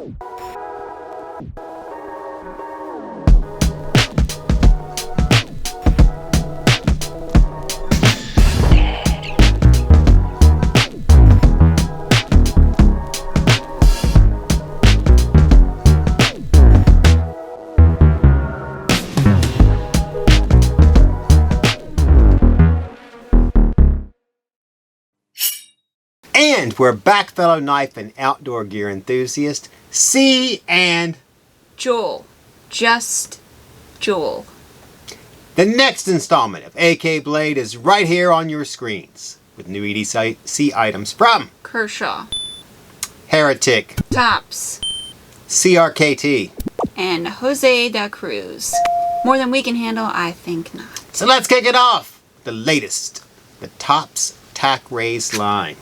And we're back, fellow knife and outdoor gear enthusiast, Cee and Jul. Just Jul. The next installment of AK Blade is right here on your screens with new EDC items from Kershaw. Heretic, TOPS. CRKT, And Jose da Cruz. More than we can handle? I think not. So let's kick it off. The latest, the TOPS Tac-Raze line.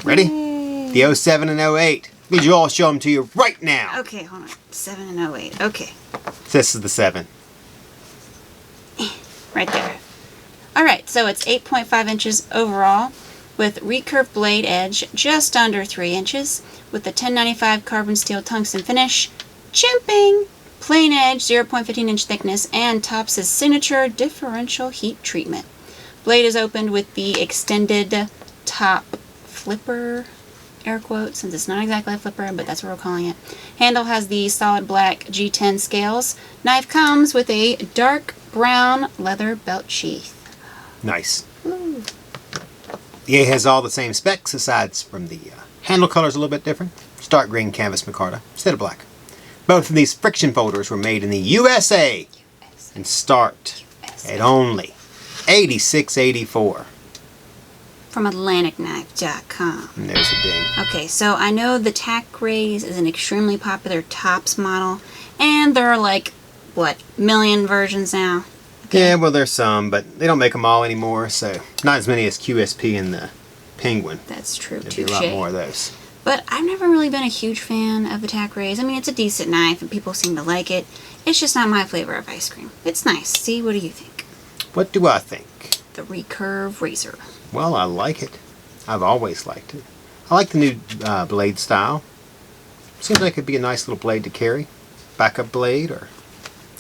Ready? Yay. The 07 and 08. Did you all show them to you right now? Okay, hold on. 7 and 08. Okay. This is the 7. Right there. Alright, so it's 8.5 inches overall with recurve blade edge just under 3 inches with the 1095 carbon steel tungsten finish, chimping, plain edge, 0.15 inch thickness, and TOPS' signature differential heat treatment. Blade is opened with the extended top flipper, air quotes, since it's not exactly a flipper, but that's what we're calling it. Handle has the solid black G10 scales. Knife comes with a dark brown leather belt sheath. Nice. Ooh. The A has all the same specs, aside from the handle color is a little bit different. Stark green canvas micarta instead of black. Both of these friction folders were made in the USA and start at only $86.84. From AtlanticKnife.com. And there's a ding. Okay, so I know the Tac-Raze is an extremely popular TOPS model, and there are like, what, million versions now? Okay. Yeah, well, there's some, but they don't make them all anymore, so not as many as QSP and the Penguin. That's true. There'd be a lot more of those. But I've never really been a huge fan of the Tac-Raze. I mean, it's a decent knife, and people seem to like it. It's just not my flavor of ice cream. It's nice. See, what do you think? What do I think? The recurve razor. Well, I like it. I've always liked it. I like the new blade style. Seems like it'd be a nice little blade to carry. Backup blade or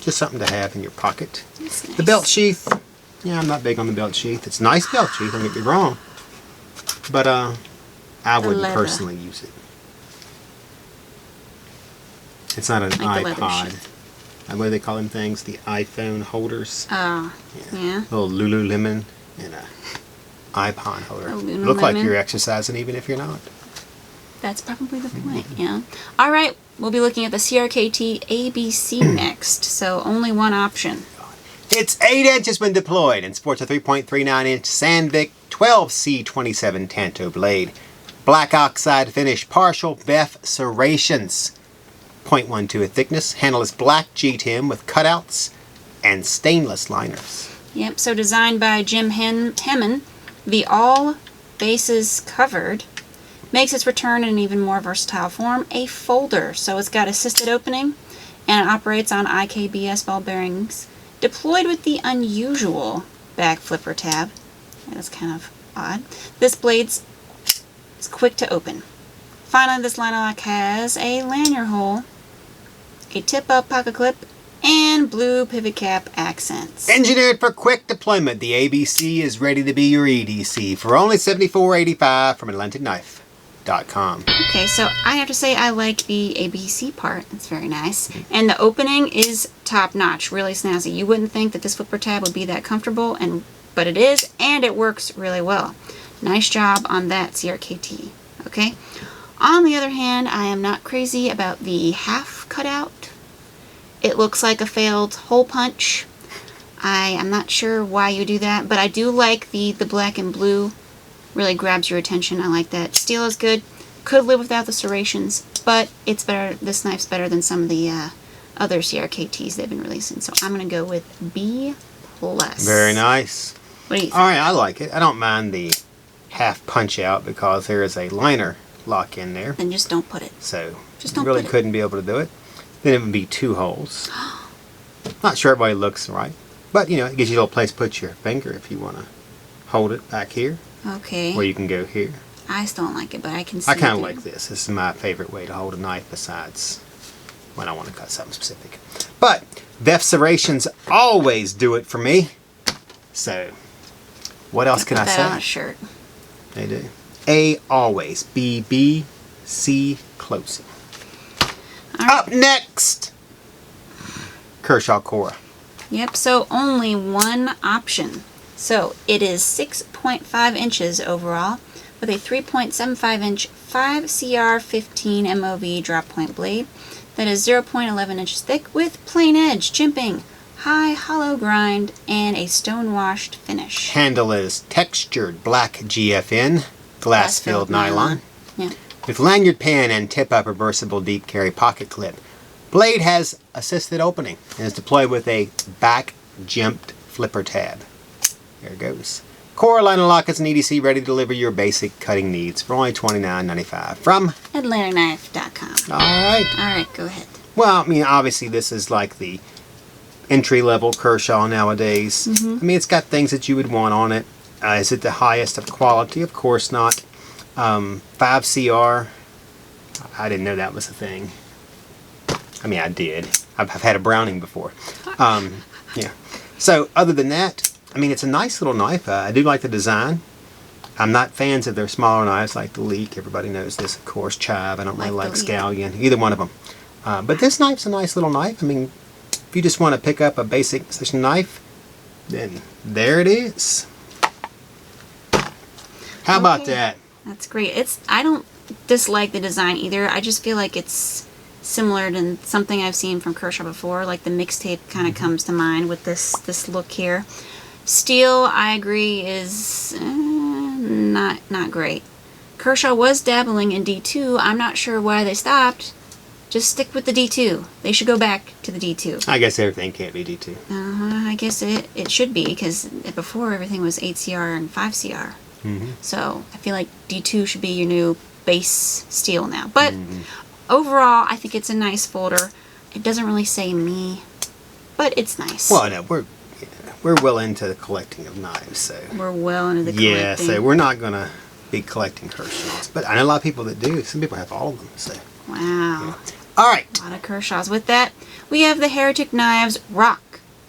just something to have in your pocket. That's nice. The belt sheath. Yeah, I'm not big on the belt sheath. It's a nice belt sheath, don't get me wrong. But I wouldn't personally use it. It's not an iPod. What do they call them things? The iPhone holders. Oh, yeah. Little Lululemon and a iPod holder. Lululemon. Look like you're exercising even if you're not. That's probably the point, yeah. Alright, we'll be looking at the CRKT A.B.C. next, so only one option. It's 8 inches when deployed and sports a 3.39 inch Sandvik 12C27 Tanto blade. Black oxide finish, partial BEF serrations. 0.12 thickness. Handle is black G10 with cutouts and stainless liners. Yep, so designed by Jim Hemmen, the all bases covered makes its return in an even more versatile form, a folder. So it's got assisted opening and it operates on IKBS ball bearings, deployed with the unusual back flipper tab. That's kind of odd. This blade is quick to open. Finally, this line lock has a lanyard hole, a tip-up pocket clip, and blue pivot cap accents. Engineered for quick deployment, the A.B.C. is ready to be your EDC for only $74.85 from AtlanticKnife.com. Okay, so I have to say I like the A.B.C. part. It's very nice. And the opening is top-notch, really snazzy. You wouldn't think that this flipper tab would be that comfortable, but it is, and it works really well. Nice job on that, CRKT. Okay? On the other hand, I am not crazy about the half cutout. It looks like a failed hole punch. I am not sure why you do that, but I do like the black and blue. Really grabs your attention. I like that. Steel is good. Could live without the serrations, but it's better. This knife's better than some of the other CRKTs they've been releasing. So I'm going to go with B+. Very nice. What do you think? Alright, I like it. I don't mind the half punch out because there is a liner lock in there. Then just don't put it. So Just don't you really put it. couldn't be able to do it. Then it would be 2 holes. Not sure everybody looks right. But, you know, it gives you a little place to put your finger if you want to hold it back here. Okay. Or you can go here. I still don't like it, but I can see I kind of it. like this. This is my favorite way to hold a knife besides when I want to cut something specific. But VEF serrations always do it for me. So, what else can I Put that say? on a shirt. They do. A always. B, B, C closing. All right. Up next, Kershaw Korra. Yep, so only one option. So it is 6.5 inches overall with a 3.75 inch 5CR15 MOV drop point blade that is 0.11 inches thick with plain edge, chimping, high hollow grind, and a stone washed finish. Handle is textured black GFN, glass-filled nylon. Yeah. With lanyard pin and tip-up reversible deep carry pocket clip. Blade has assisted opening and is deployed with a back jimped flipper tab. There it goes. Korra Line and Lock is an EDC ready to deliver your basic cutting needs for only $29.95 from AtlanticKnife.com. Alright. Alright, go ahead. Well, I mean, obviously this is like the entry-level Kershaw nowadays. I mean, it's got things that you would want on it. Is it the highest of quality? Of course not. 5CR, I didn't know that was a thing. I mean, I did. I've had a Browning before. Yeah. So, other than that, I mean, it's a nice little knife. I do like the design. I'm not fans of their smaller knives like the Leek. Everybody knows this, of course. Chive. I don't really like Scallion. Either one of them. But this knife's a nice little knife. I mean, if you just want to pick up a basic precision knife, then there it is. How about that? That's great. I don't dislike the design either. I just feel like it's similar to something I've seen from Kershaw before. Like the mixtape kind of comes to mind with this look here. Steel, I agree, is not great. Kershaw was dabbling in D2. I'm not sure why they stopped. Just stick with the D2. They should go back to the D2. I guess everything can't be D2. I guess it should be, because before everything was 8CR and 5CR. So I feel like D2 should be your new base steel now. But overall, I think it's a nice folder. It doesn't really say me, but it's nice. Well, no, we're well into the collecting of knives, so We're well into the collecting. yeah, so we're not gonna be collecting Kershaws, but I know a lot of people that do. Some people have all of them. So Wow. all right, A lot of Kershaws. With that, we have the Heretic Knives ROC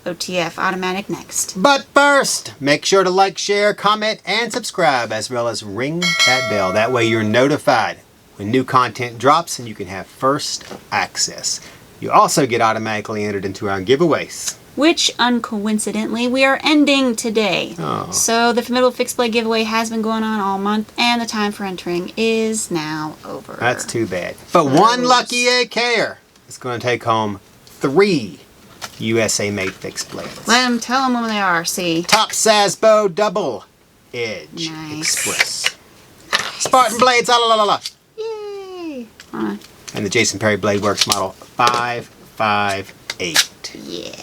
OTF automatic next. but first, make sure to like, share, comment, and subscribe, as well as ring that bell. That way, you're notified when new content drops, and you can have first access. You also get automatically entered into our giveaways, Which, uncoincidentally, we are ending today. Oh. So the Formidable Fixed Blade Giveaway has been going on all month, and the time for entering is now over. That's too bad. But one lucky AK'er is going to take home 3 USA-made fixed blades. Let them tell them what they are, see. TOPS Sasbo Double Edge Nice. Express. Spartan Blades, la la la la. Yay! And the Jason Perry Blade Works model 558. Yeah.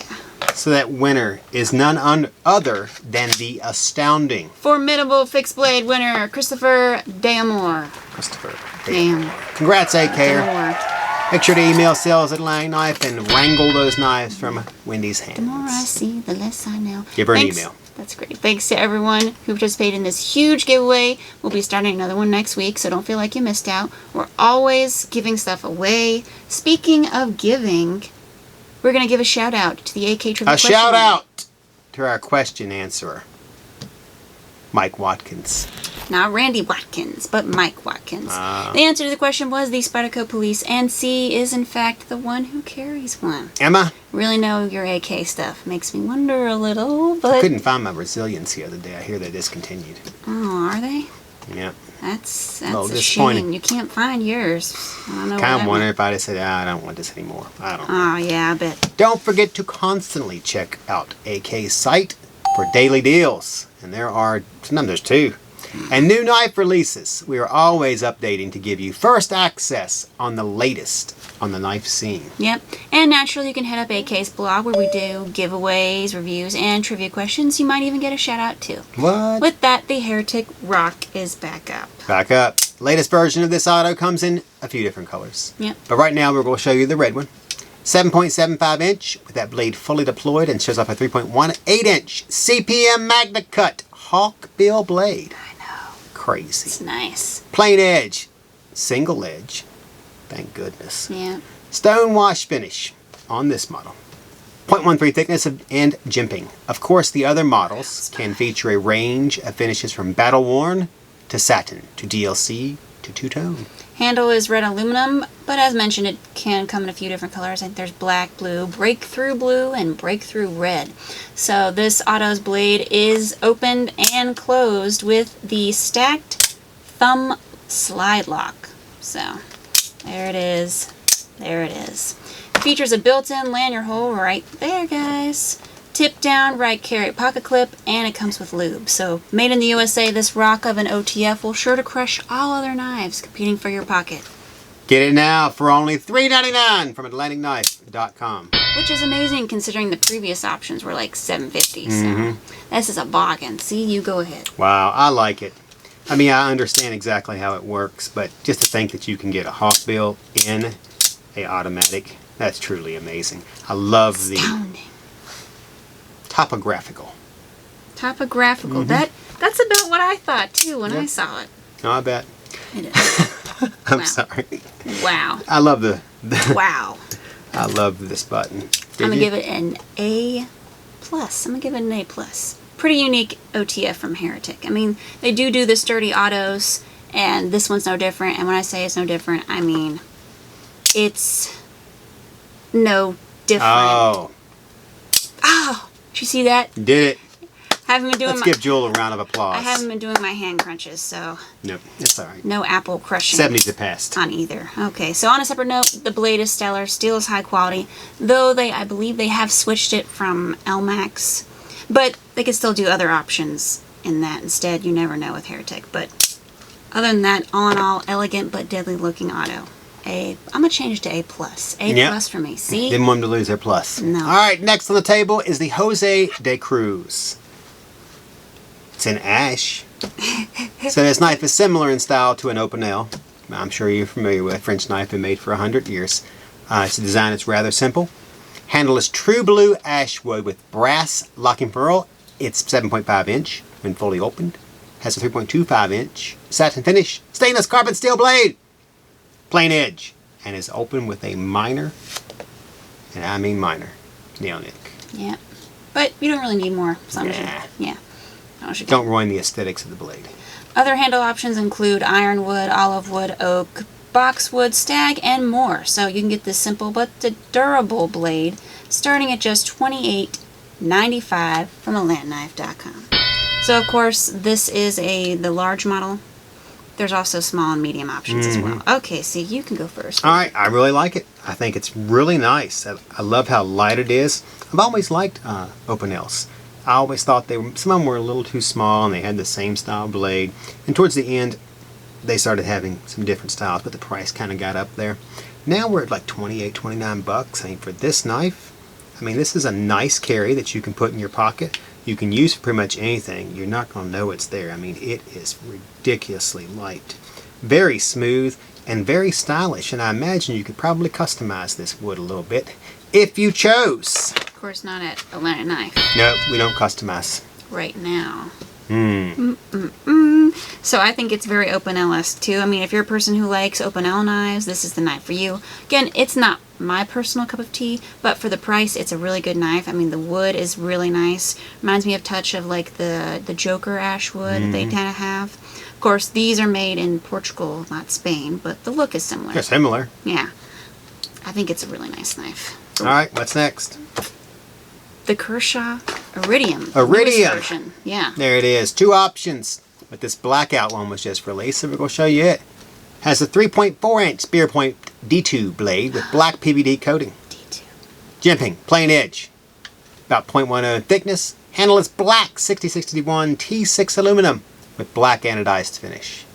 So that winner is none other than the astounding Formidable Fixed Blade winner, Christopher Daymore. Christopher. Damn. Congrats, AK'er. Daymore. Make sure to email sales at Atlantic Knife and wrangle those knives from Wendy's hands. The more I see, the less I know. Give her an Thanks. email. That's great. Thanks to everyone who participated in this huge giveaway. We'll be starting another one next week, so don't feel like you missed out. We're always giving stuff away. Speaking of giving, we're going to give a shout out to the AK Trivia A question. shout out to our question answerer, Mike Watkins. Not Randy Watkins, but Mike Watkins. Ah. The answer to the question was the Spyderco Police, and C is in fact the one who carries one. Emma, Really know your AK stuff. Makes me wonder a little, but... couldn't find my Brazilians the other day. I hear they discontinued. Oh, are they? Yeah. That's Well, a disappointing. shame. You can't find yours. I don't know Kind what of wonder if I'd have said, I don't want this anymore. I don't know. Oh, yeah, I bet. Don't forget to constantly check out AK's site for daily deals. And there are, sometimes there's 2. And new knife releases. We are always updating to give you first access on the latest on the knife scene. Yep. And naturally, you can head up AK's blog where we do giveaways, reviews, and trivia questions. You might even get a shout out too. What? With that, the Heretic ROC is back up. Back up. Latest version of this auto comes in a few different colors. Yep. But right now we're going to show you the red one. 7.75 inch with that blade fully deployed, and shows off a 3.18 inch CPM MagnaCut Hawkbill blade. I know. crazy. It's nice. Plain edge, single edge, thank goodness. Yeah. Stone wash finish on this model. 0.13 thickness and jimping. Of course, the other models can feature a range of finishes from battle worn to satin to DLC to two-tone. Handle is red aluminum, but as mentioned, it can come in a few different colors. I think there's black, blue, breakthrough blue, and breakthrough red. So this Auto's blade is opened and closed with the stacked thumb slide lock. So there it is. There it is. It features a built-in lanyard hole right there, guys. Tip down right carry pocket clip, and it comes with lube. So made in the USA, this rock of an OTF will sure to crush all other knives competing for your pocket. Get it now for only $3.99 from AtlanticKnife.com. Which is amazing considering the previous options were like $7.50. So this is a bargain. See, you go ahead. Wow, I like it. I mean, I understand exactly how it works, but just to think that you can get a Hawkbill in a automatic, that's truly amazing. I love Astounding. the topographical. Topographical. That's about what I thought too when I saw it. No, I bet. It is. I'm Wow. sorry. Wow. I love the Wow. I love this button. I'm gonna give it an A+. I'm gonna give it an A+. Pretty unique OTF from Heretic. I mean, they do the sturdy autos, and this one's no different. And when I say it's no different, I mean it's no different. Oh, Oh, did you see that? did it. Haven't been doing Let's give Jul a round of applause. I haven't been doing my hand crunches, so Nope, it's all right. no apple crushing 70's the past. on either. Okay, so on a separate note, the blade is stellar. Steel is high quality, though I believe they have switched it from LMAX, but they could still do other options in that instead. You never know with Heretic, but other than that, all in all, elegant but deadly looking auto. I'm gonna change it to A+. A+ for me. See? Didn't want them to lose their plus. No. All right, next on the table is the Jose de Cruz. It's in ash. So this knife is similar in style to an open L. I'm sure you're familiar with. French knife been made for 100 years. It's a design that's rather simple. Handle is true blue ash wood with brass locking ferrule. It's 7.5 inch when fully opened. Has a 3.25 inch satin finish. Stainless carbon steel blade. Plain edge. And is open with a minor, and I mean minor, nail nick. Yeah. But you don't really need more. So Nah. yeah. Don't ruin the aesthetics of the blade. Other handle options include ironwood, olive wood, oak, boxwood, stag, and more. So you can get this simple but durable blade starting at just $28.95 from AtlanticKnife.com. So of course this is the large model. There's also small and medium options as well. Okay, so you can go first. All right, I really like it. I think it's really nice. I love how light it is. I've always liked open L's. I always thought some of them were a little too small and they had the same style blade. And towards the end, they started having some different styles, but the price kind of got up there. Now we're at like 28, 29 bucks. I mean, for this knife, I mean, this is a nice carry that you can put in your pocket. You can use for pretty much anything. You're not going to know it's there. I mean, it is ridiculously light. Very smooth and very stylish. And I imagine you could probably customize this wood a little bit if you chose. Of course, not at Atlantic Knife No, we don't customize. right now. Hmm. So I think it's very open LS too. I mean, if you're a person who likes open L knives, this is the knife for you. Again, it's not my personal cup of tea, but for the price, it's a really good knife. I mean, the wood is really nice. Reminds me of touch of like the Joker ash wood that they kind of have. Of course, these are made in Portugal, not Spain, but the look is similar. They're similar. Yeah. I think it's a really nice knife. All right, what's next? The Kershaw Iridium. Iridium. newest version. Yeah. There it is. Two options. But this blackout one was just released, so we're going to show you it. Has a 3.4 inch spear point D2 blade with black PVD coating. D2. Jimping, plain edge. About 0.10 thickness. Handle is black 6061 T6 aluminum with black anodized finish.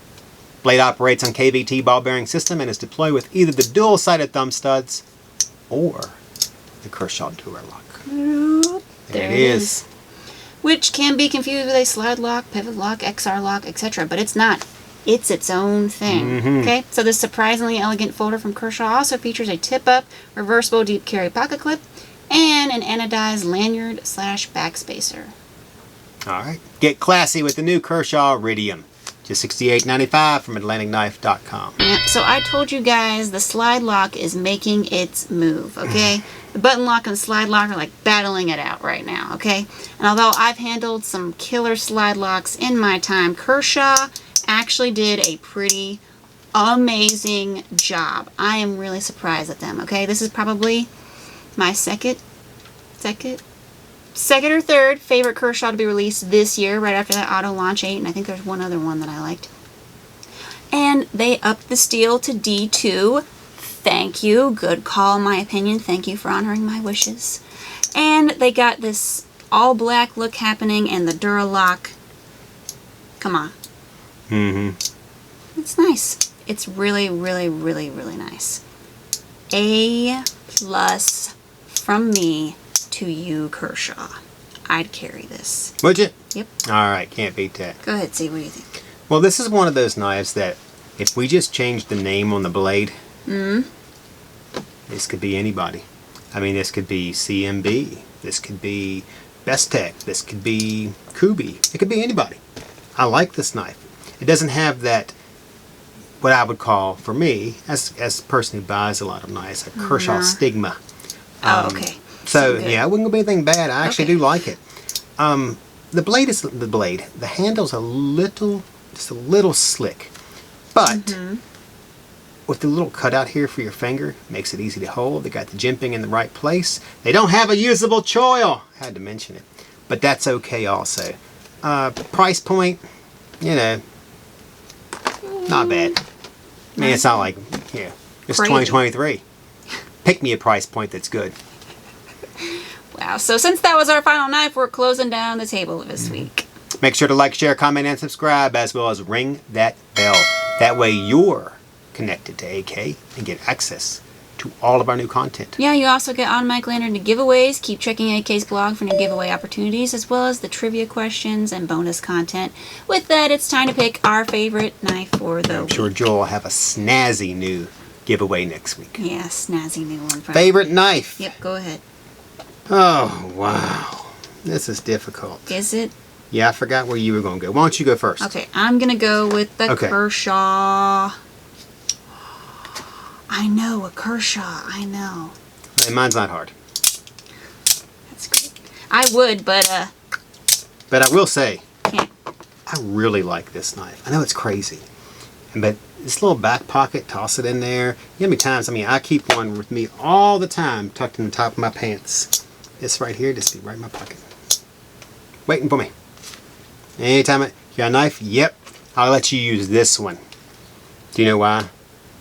Blade operates on KVT ball bearing system and is deployed with either the dual-sided thumb studs or the Kershaw DuraLock. There it is. Which can be confused with a slide lock, pivot lock, XR lock, etc. But it's not. It's its own thing. Okay, so this surprisingly elegant folder from Kershaw also features a tip-up, reversible deep carry pocket clip, and an anodized lanyard / backspacer. All right. Get classy with the new Kershaw Iridium. Just $68.95 from AtlanticKnife.com. Yep, so I told you guys the slide lock is making its move, okay? The button lock and the slide lock are like battling it out right now, okay? And although I've handled some killer slide locks in my time, Kershaw actually did a pretty amazing job. I am really surprised at them, okay? This is probably my second or third favorite Kershaw to be released this year, right after that Auto Launch 8, and I think there's one other one that I liked. And they upped the steel to D2. Thank you. Good call, in my opinion. Thank you for honoring my wishes. And they got this all black look happening and the DuraLock. Come on. It's nice. It's really, really, really, really nice. A+ from me to you, Kershaw. I'd carry this. Would you? Yep. Alright, can't beat that. Go ahead, see what do you think? Well, this is one of those knives that if we just changed the name on the blade, this could be anybody. I mean, this could be CMB. This could be Best Tech. This could be Kubi. It could be anybody. I like this knife. It doesn't have that, what I would call, for me, as a person who buys a lot of knives, a Kershaw stigma. Oh, okay. So, yeah, it wouldn't be anything bad. I actually do like it. The blade is the blade. The handle's just a little slick. But with the little cutout here for your finger, makes it easy to hold. They got the jimping in the right place. They don't have a usable choil. I had to mention it. But that's okay also. Price point, you know, not bad. I mean, it's not like, yeah, it's Crazy. 2023. Pick me a price point that's good. Wow, so since that was our final knife, we're closing down the table this week. Make sure to like, share, comment, and subscribe, as well as ring that bell. That way you're connected to AK and get access to all of our new content. Yeah, you also get automatically entered into giveaways. Keep checking AK's blog for new giveaway opportunities, as well as the trivia questions and bonus content. With that, it's time to pick our favorite knife for the I'm sure Joel will have a snazzy new giveaway next week. Yeah, snazzy new one. Favorite knife? Yep, go ahead. Oh, wow. This is difficult. Is it? Yeah, I forgot where you were going to go. Why don't you go first? Okay, I'm going to go with the Kershaw. I know, a Kershaw. I know. And mine's not hard. That's great. I would, but I will say, can't. I really like this knife. I know it's crazy. But this little back pocket, toss it in there. You know how many times, I mean, I keep one with me all the time, tucked in the top of my pants. This right here, just be right in my pocket. Waiting for me. Anytime you got a knife, yep, I'll let you use this one. Do you know why?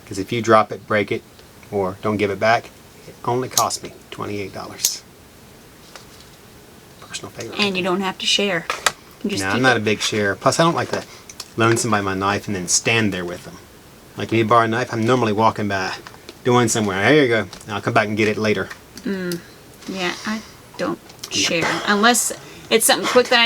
Because if you drop it, break it, or don't give it back, it only cost me $28. Personal favorite. And you don't have to share. You just No, keep I'm not it. a big sharer. Plus, I don't like to loan somebody my knife and then stand there with them. Like, if you borrow a knife, I'm normally walking by, doing somewhere. Here you go. I'll come back and get it later. Yeah, I don't share unless it's something quick that I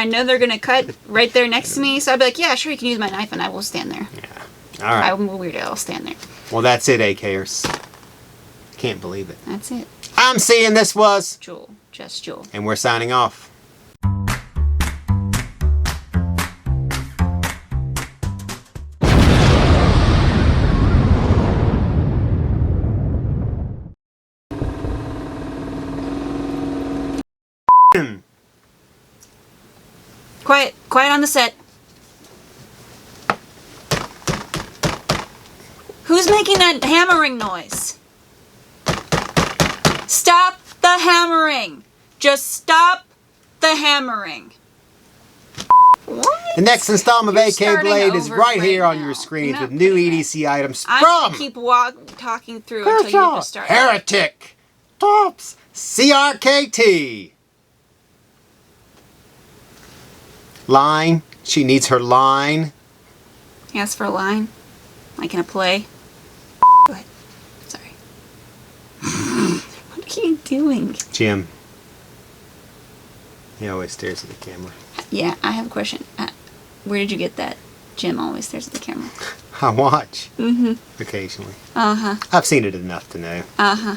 know they're gonna cut right there next to me. So I'd be like, yeah, sure, you can use my knife, and I will stand there. Yeah. All right. I'm a weirdo. I'll stand there. Well, that's it, AK'ers. Can't believe it. That's it. I'm seeing this was Jul, just Jul. and we're signing off. Quiet on the set. Who's making that hammering noise? Stop the hammering. Just stop the hammering. What? The next installment You're of AK starting Blade is over right here right on now. your screens You're with not new putting that. EDC items I'm from gonna keep talking through until you Kershaw just start. Heretic TOPS CRKT. Line. She needs her line. Ask for a line, like in a play. Go ahead. Sorry. What are you doing? Jim. He always stares at the camera. Yeah, I have a question. Where did you get that? Jim always stares at the camera. I watch. Mm-hmm. Occasionally. Uh-huh. I've seen it enough to know. Uh-huh.